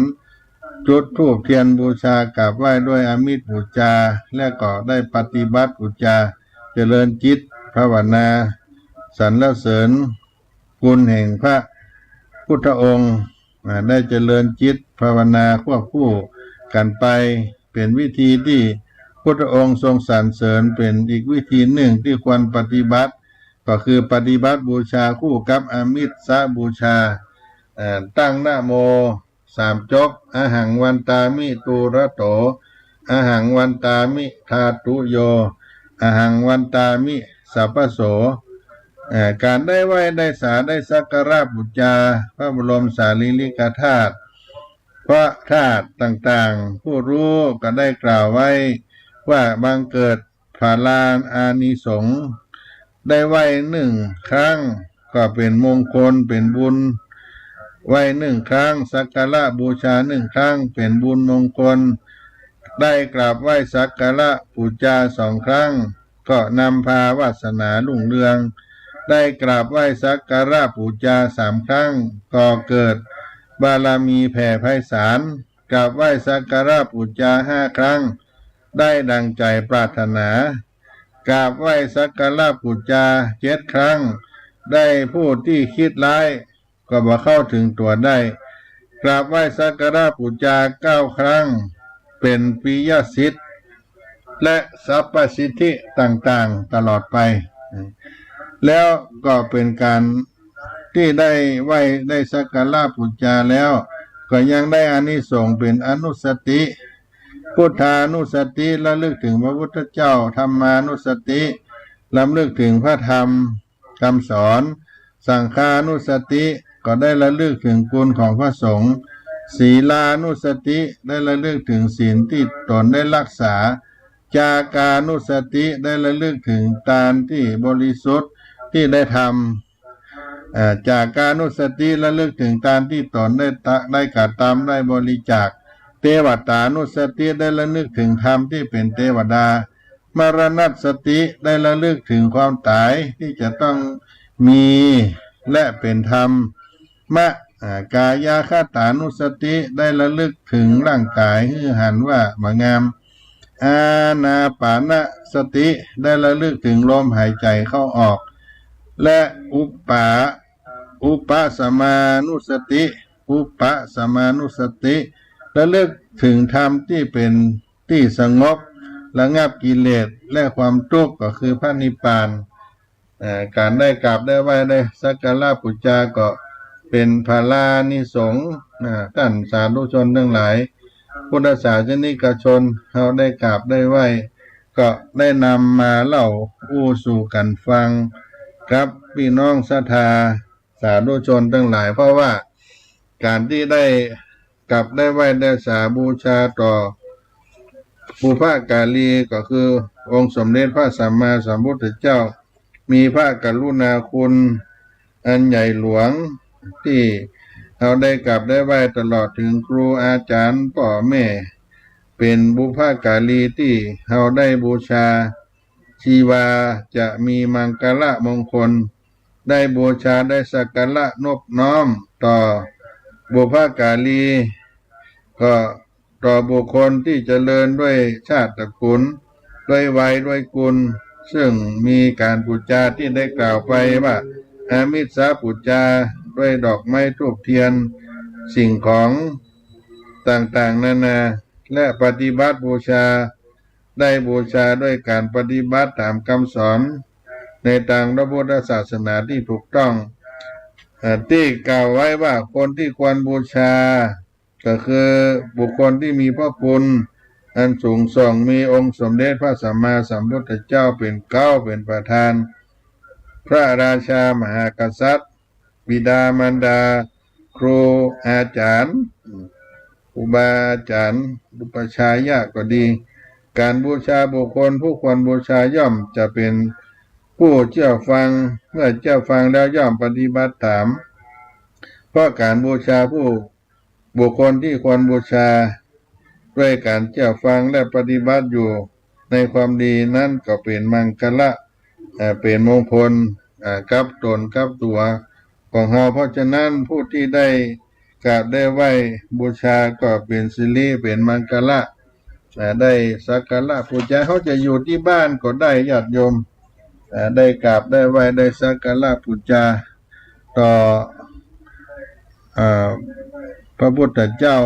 จุดธูปเทียนบูชากราบไหว้ด้วยอามิตรบูชาและก็ได้ปฏิบัติบูชาเจริญจิตภาวนาสรรเสริญคุณแห่งพระพุทธองค์ได้เจริญจิตภาวนาควบคู่กันไปเป็นวิธีที่พุทธองค์ทรงสรรเสริญเป็นอีกวิธีหนึ่งที่ควรปฏิบัติก็คือปฏิบัติบูชาคู่กับอามิสบูชาตั้งนะโม3 จบอะหังวันตามิตูระโตอะหังวันตามิธาตุโยอะหังวันตามิสัพพโสการได้ไหว้ได้สาได้สักการะบูชาพระบรมสารีริกธาตุพระธาตุต่างๆผู้รู้ก็ได้กล่าวไว้ว่าบังเกิดผาลานอานิสงส์ได้ไหว้1 ครั้งก็เป็นมงคลเป็นบุญไหว้1 ครั้งสักการะบูชา1 ครั้งเป็นบุญมงคลได้กราบไหว้สักการะบูชา2 ครั้งก็นำพาวาสนารุ่งเรืองได้กราบไหว้สักการะบูชา3 ครั้งก็เกิดบารมีแผ่ไพศาลกราบไหว้สักการะบูชา5 ครั้งได้ดังใจปรารถนากราบไหว้สักการะบูชา7 ครั้งได้ผู้ที่คิดร้ายก็บ่เข้าถึงตัวได้กราบไหว้สักการะบูชา9 ครั้งเป็นปิยสิทธิ์และสัพพสิทธิต่างๆตลอดไปแล้วก็เป็นการที่ได้ไหว้ได้สักการะบูชาแล้วก็ยังได้อานิสงส์เป็นอนุสติพุทธานุสติระลึกถึงพระพุทธเจ้าธรรมานุสติรำลึกถึงพระธรรมคำสอนสังฆานุสติก็ได้ระลึกถึงคุณของพระสงฆ์ศีลานุสติได้ระลึกถึงศีลที่ตนได้รักษาจากานุสติได้ระลึกถึงทานที่บริสุทธิ์ที่ได้ทำจากการนุสติระลึกถึงทานที่ตนได้กระทำได้บริจาคเทวตานุสติได้ระลึกถึงธรรมที่เป็นเทวดามรณสติได้ระลึกถึงความตายที่จะต้องมีและเป็นธรรมกายาคตานุสติได้ระลึกถึงร่างกายให้หันว่ามางามอานาปานสติได้ระลึกถึงลมหายใจเข้าออกและอุปสมานุสติระลึกถึงธรรมที่เป็นที่สงบระงับกิเลสและความทุกข์ก็คือพระนิพพานการได้กราบได้ไหว้ได้สักการะบูชาก็เป็นภาลานิสงส์ท่านสาธุชนทั้งหลายพุทธศาสนิกชนเราได้กราบได้ไหว้ก็ได้นำมาเล่าสู่กันฟังครับพี่น้องศรัทธาสาธุชนทั้งหลายเพราะว่าการที่ได้กราบได้ไหว้ได้สาบูชาต่อบุพการีก็คือองค์สมเด็จพระสัมมาสัมพุทธเจ้ามีพระกรุณาคุณอันใหญ่หลวงที่เราได้กราบได้ไหว้ตลอดถึงครูอาจารย์พ่อแม่เป็นบุพการีที่เราได้บูชาชีวาจะมีมังกรมงคลได้บูชาได้สักการะนบน้อมต่อบุพการีก็ต่อบุคคลที่เจริญด้วยชาติตระกูลด้วยวัยด้วยกุลซึ่งมีการบูชาที่ได้กล่าวไปว่า อามิสาปุจจาด้วยดอกไม้ธูปเทียนสิ่งของต่างๆนานาและปฏิบัติบูชาได้บูชาด้วยการปฏิบัติตามคำสอนในทางพระพุทธศาสนาที่ถูกต้องที่กล่าวไว้ว่าคนที่ควรบูชาก็คือบุคคลที่มีพระคุณอันสูงส่งมีองค์สมเด็จพระสัมมาสัมพุทธเจ้าเป็นเก้าเป็นประธานพระราชามหากษัตริย์บิดามารดาครูอาจารย์ครูบาอาจารย์อุปชายะก็ดีการบูชาบุคคลผู้ควรบูชาย่อมจะเป็นผู้เชื่อฟังเมื่อเชื่อฟังแล้วย่อมปฏิบัติตามเพราะการบูชาผู้บุคคลที่ควรบูชาด้วยการเชื่อฟังและปฏิบัติอยู่ในความดีนั้นก็เป็นมังคละเป็นมงคลกับตนกับตัวของเราเพราะฉะนั้นผู้ที่ได้กราบได้ไหว้บูชาก็เป็นสิริเป็นมังคละได้สักการะบูชาเขาจะอยู่ที่บ้านก็ได้ญาติโยมได้กราบได้ไหว้ได้สักการะบูชาต่อพระพุทธเจ้า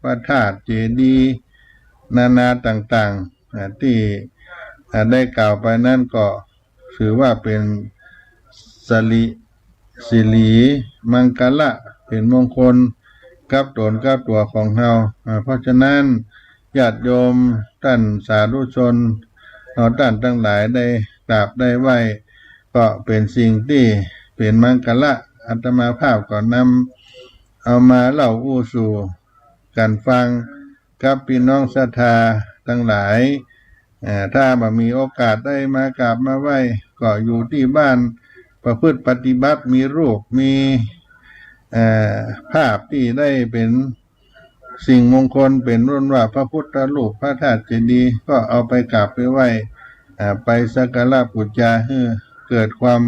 พระธาตุเจดีย์นานาต่างๆที่ได้กล่าวไปนั่นก็ถือว่าเป็นสิริมังคละเป็นมงคลกับตนกับตัวของเราเพราะฉะนั้นญาติโยมท่านสาธุชนท่านทั้งหลายได้กราบได้ไหว้ก็เป็นสิ่งที่เป็นมังคละอาตมาภาพก็นำเอามาเล่าอู้สู่กันฟังกับพี่น้องศรัทธาทั้งหลายถ้ามีโอกาสได้มากราบมาไหว้ก็อยู่ที่บ้านประพฤติปฏิบัติมีรูปมีภาพที่ได้เป็นสิ่งมงคลเป็นรุ่นว่าพระพุทธรูปพระธาตุเจดีย์ก็เอาไปกราบไปไหว้ไปสักการะบูชาให้เกิดความ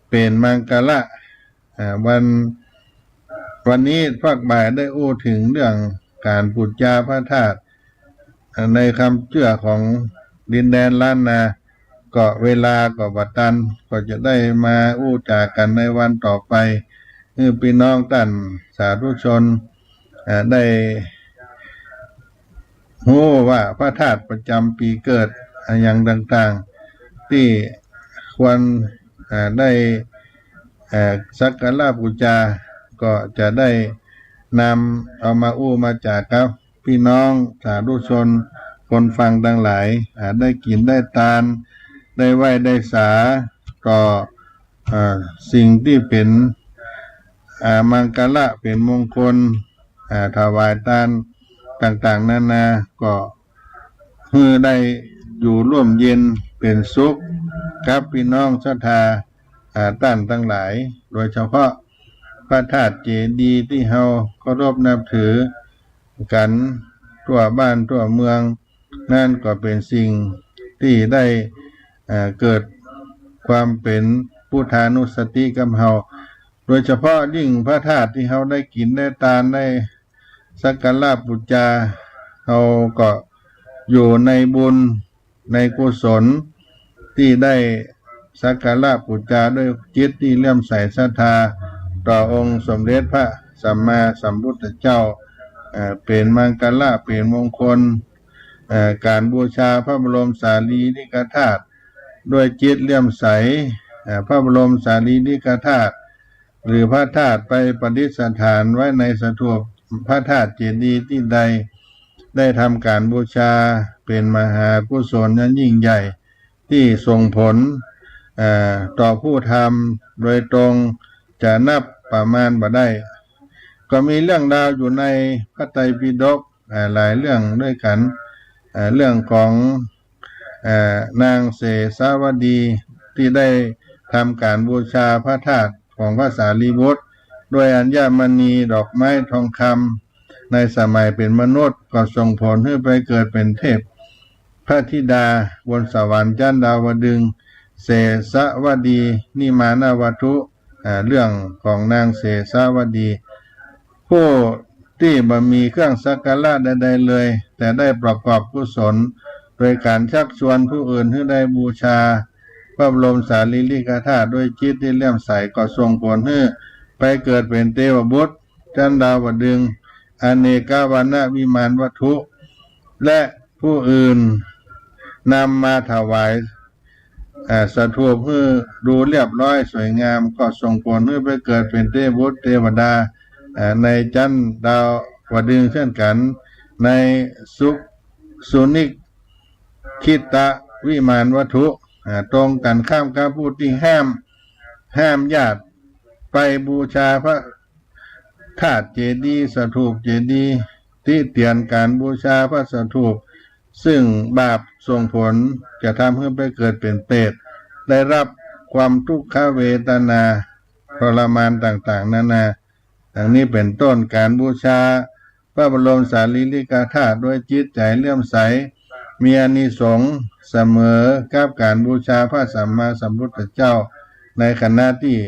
เป็นมังคละวันนี้ภาคบ่ายได้อู้ถึงเรื่องการบูชาพระธาตุในคำเชื่อของดินแดนล้านนาก็เวลาก็บัดตันก็จะได้มาอู้จากันในวันต่อไปพี่น้องท่านสาธุชนได้รู้ว่าพระธาตุประจำปีเกิดอย่างต่างๆที่ควรได้สักการะบูชาก็จะได้นำเอามาอู้มาจากครับพี่น้องสาธุชนคนฟังทั้งหลายได้กินได้ทานได้ไหว้ได้สาต่อสิ่งที่เป็นมังคละเป็นมงคลถวายทานต่างๆนานาก็เพื่อได้อยู่ร่วมเย็นเป็นสุขกับพี่น้องศรัทธาท่านทั้งหลายโดยเฉพาะพระธาตุเจดีย์ที่เฮาเคารพนับถือกันทั่วบ้านทั่วเมืองนั่นก็เป็นสิ่งที่ได้เกิดความเป็นพุทธานุสติกับเฮาโดยเฉพาะยิ่งพระธาตุที่เฮาได้กินได้ทานได้สักการะบูชาเฮาก็อยู่ในบุญในกุศลที่ได้สักการะบูชาด้วยจิตที่เลื่อมใสศรัทธาต่อองค์สมเด็จพระสัมมาสัมพุทธเจ้าเป็นมังคละเป็นมงคลการบูชาพระบรมสารีริกธาตุด้วยจิตเลื่อมใสพระบรมสารีริกธาตุหรือพระธาตุไปประดิษฐานไว้ในสถูปพระธาตุเจดีย์ที่ใดได้ทำการบูชาเป็นมหากุศลนั้นยิ่งใหญ่ที่ส่งผลต่อผู้ทำโดยตรงจะนับประมาณบ่ได้ก็มีเรื่องราวอยู่ในพระไตรปิฎกหลายเรื่องด้วยกันเรื่องของนางเสสาวดีที่ได้ทำการบูชาพระธาตุของพระสารีบุตรด้วยอัญมณีดอกไม้ทองคำในสมัยเป็นมนุษย์ก็ส่งผลให้ไปเกิดเป็นเทพพระธิดาบนสวรรค์ชั้นดาวดึงส์เสสาวดีนิมานวัตถุเรื่องของนางเสสาวดีผู้ที่บ่มีเครื่องสักการะใดๆเลยแต่ได้ประกอบกุศลโดยการชักชวนผู้อื่นให้ได้บูชา พระบรมสารีริกธาตุด้วยจิตที่เลื่อมใสก็ส่งผลให้ไปเกิดเป็นเทวบุตรจันดาวดึงส์อเนกวรรณวิมานวัตถุ และผู้อื่นนำมาถวายสถูปเพื่อดูเรียบร้อยสวยงามก็ส่งผลให้ไปเกิดเป็นเทพบุตรเทวดาในจันดาวดึงส์เช่นกันในสุนิคิตะวิมานวัตถุตรงกันข้ามกับผู้ที่ห้ามญาติไปบูชาพระธาตุเจดีย์สถูปเจดีย์ที่เตียนการบูชาพระสถูปซึ่งบาปส่งผลจะทำให้ไปเกิดเป็นเปรตได้รับความทุกขเวทนาทรมานต่างๆนานาดังนี้เป็นต้นการบูชาพระบรมสารีริกธาตุด้วยจิตใจเลื่อมใสมีอานิสงส์เสมอกับการบูชาพระสัมมาสัมพุทธเจ้าในขณะที่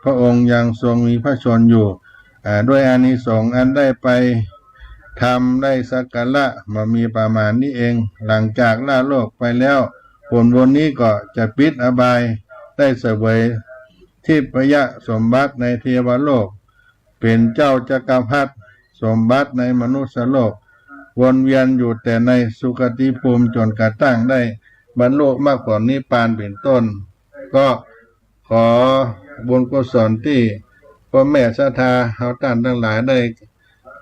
พระองค์ยังทรงมีพระชนม์อยู่ด้วยอานิสงส์อันได้ไปทำได้สักการะมามีประมาณนี้เองหลังจากล่าโลกไปแล้วผลบุญนี้ก็จะปิดอบายได้เสวยที่พยสมบัติในเทวโลกเป็นเจ้าจักรพรรดิสมบัติในมนุษยโลกวนเวียนอยู่แต่ในสุคติภูมิจนกระทั่งได้บรรลุมรรคผลนิพพานเป็นต้นก็ขอบุญกุศลที่พ่อแม่ศรัทธาเฮาท่านทั้งหลายได้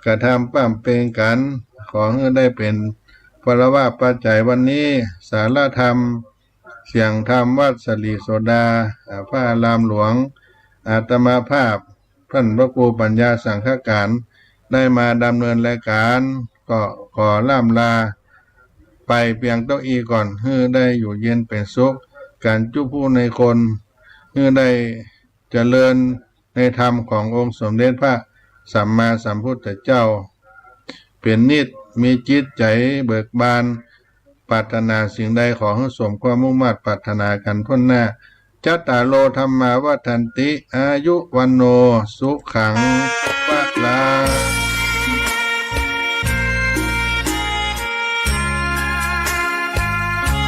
กระทำปั้มเป็นกันขอให้ได้เป็นพลวะปัจจัยวันนี้สารธรรมเสียงธรรมวัดสลีโสดาพระอารามหลวงอาตมาภาพท่านพระครูปัญญาสังฆการได้มาดำเนินรายการก็ขอล่ำลาไปเพียงเต้าอีก่อนให้ได้อยู่เย็นเป็นสุขการจุผู้ในคนให้ได้เจริญในธรรมขององค์สมเด็จพระสัมมาสัมพุทธเจ้าเป็นนิจมีจิตใจเบิกบานปรารถนาสิ่งใดขอให้สมความมุ่งมั่นปรารถนากันพ้นหน้าจัตตาโลธรรมาวัฏันติอายุวันโนสุขังภะลัง